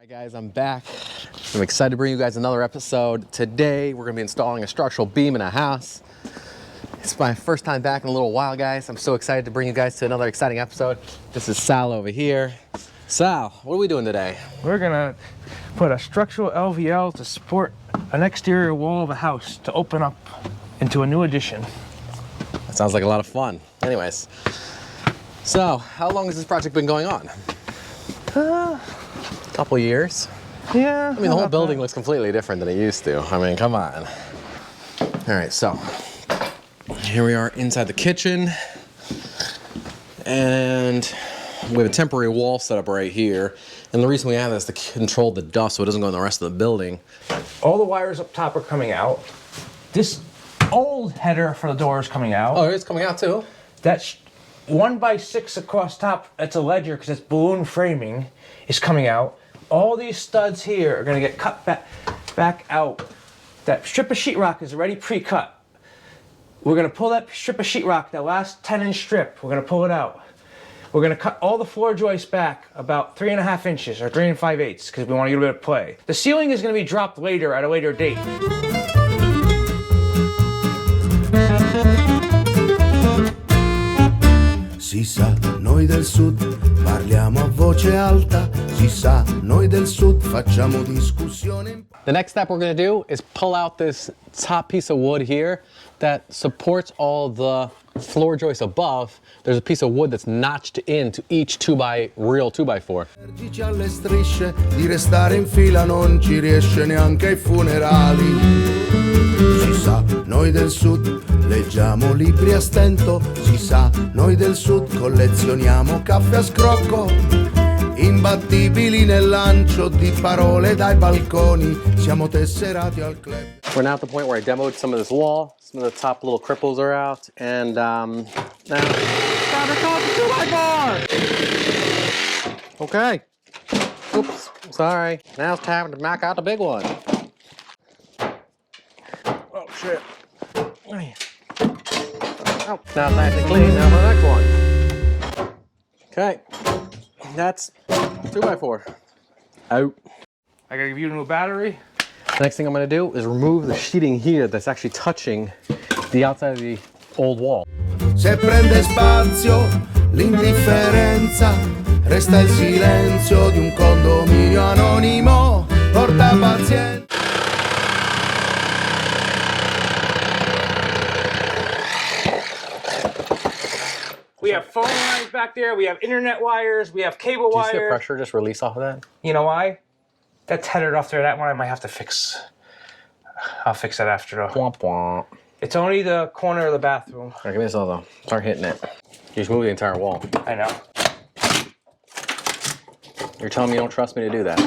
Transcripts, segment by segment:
Hi guys, I'm back. I'm excited to bring you guys another episode. Today we're going to be installing a structural beam in a house. It's my first time back in a little while, guys. I'm so excited to bring you guys to another exciting episode. This is Sal over here. Sal, what are we doing today? We're gonna put a structural LVL to support an exterior wall of a house to open up into a new addition. That sounds like a lot of fun. Anyways, so how long has this project been going on? Couple years. Yeah. I mean, the whole building looks completely different than it used to. I mean, come on. All right, so here we are inside the kitchen, and we have a temporary wall set up right here. And the reason we have this is to control the dust so it doesn't go in the rest of the building. All the wires up top are coming out. This old header for the door is coming out. Oh, it's coming out too? That's 1x6 across top. That's a ledger because it's balloon framing is coming out. All these studs here are going to get cut back out. That strip of sheetrock is already pre-cut. We're going to pull that strip of sheetrock, that last 10-inch strip, we're going to pull it out. We're going to cut all the floor joists back about 3.5 inches or 3 5/8 because we want to get a bit of play. The ceiling is going to be dropped later at a later date. Si sa, noi del sud parliamo a voce alta. Si sa, noi del sud facciamo discussione. The next step we're going to do is pull out this top piece of wood here that supports all the floor joists above. There's a piece of wood that's notched into each real 2x4. Allergici alle strisce, di restare in fila non ci riesce neanche ai funerali. Si sa, noi del sud leggiamo libri a stento. Si sa, noi del sud collezioniamo caffè a scrocco. Imbattibili nel lancio di parole dai balconi. Siamo tesserati al club. We're now at the point where I demoed some of this wall. Some of the top little cripples are out, and now time to cut the 2x4. Okay. Oops. Sorry. Now it's time to knock out the big one. Oh shit. Oh, now it's nice and clean. Now for the next one. Okay. That's 2x4. Out. I gotta give you a new battery. The next thing I'm going to do is remove the sheeting here that's actually touching the outside of the old wall. Se prende spazio l'indifferenza, resta il silenzio di un condominio anonimo, porta pazienza. We have phone lines back there, we have internet wires, we have cable Do you wires. see the pressure just release off of that? You know why? That's headed off there. That one I might have to fix. I'll fix that after though. Womp womp. It's only the corner of the bathroom. All right, give me this other. Start hitting it. You just move the entire wall. I know. You're telling me you don't trust me to do that?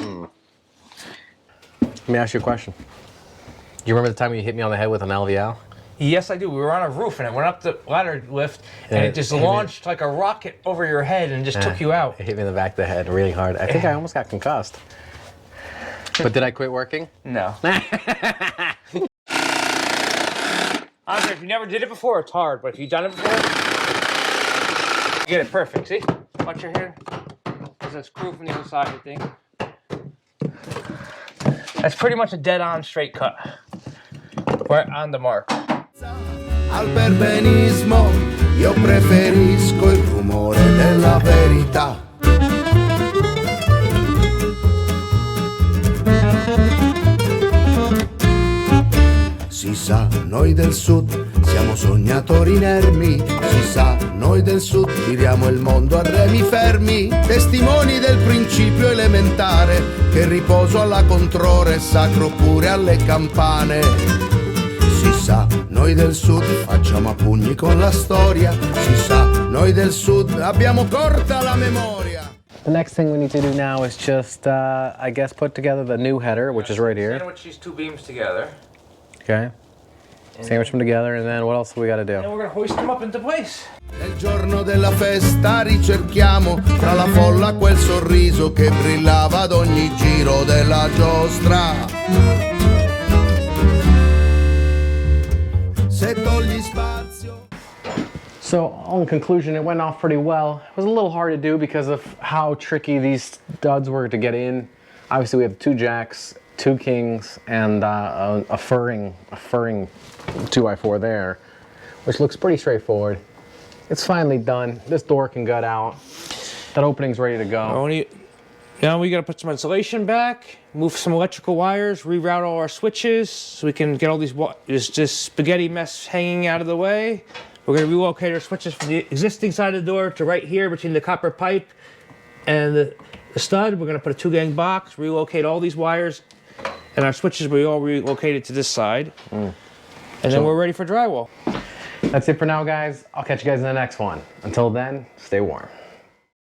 Let me ask you a question. You remember the time you hit me on the head with an LVL? Yes, I do. We were on a roof and it went up the ladder lift and it just launched like a rocket over your head and just took you out. It hit me in the back of the head really hard. I think I almost got concussed. But did I quit working? No. Honestly, if you never did it before, it's hard. But if you've done it before, you get it perfect. See? Watch your hair. There's a screw from the other side, I think. That's pretty much a dead-on straight cut. Right on the mark. Al perbenismo io preferisco il rumore della verità. Si sa, noi del sud siamo sognatori inermi. Si sa, noi del sud giriamo il mondo a remi fermi. Testimoni del principio elementare che il riposo alla controra è sacro pure alle campane. Si sa, noi del sud facciamo a pugni con la storia. Si sa, noi del sud abbiamo corta la memoria. The next thing we need to do now is just, I guess, put together the new header, which is right here. Sandwich these two beams together. Okay. Sandwich them together, and then what else do we got to do? And we're going to hoist them up into place. Nel giorno della festa ricerchiamo tra la folla quel sorriso che brillava ad ogni giro della giostra. Se togli spazio. So, in conclusion, it went off pretty well. It was a little hard to do because of how tricky these studs were to get in. Obviously we have 2 jacks, 2 kings, and a furring 2x4 there, which looks pretty straightforward. It's finally done. This door can gut out. That opening's ready to go. Now we gotta put some insulation back, move some electrical wires, reroute all our switches so we can get all these this spaghetti mess hanging out of the way. We're gonna relocate our switches from the existing side of the door to right here between the copper pipe and the stud. We're gonna put a 2-gang box, relocate all these wires, and our switches will be all relocated to this side. And then we're ready for drywall. That's it for now, guys. I'll catch you guys in the next one. Until then, stay warm.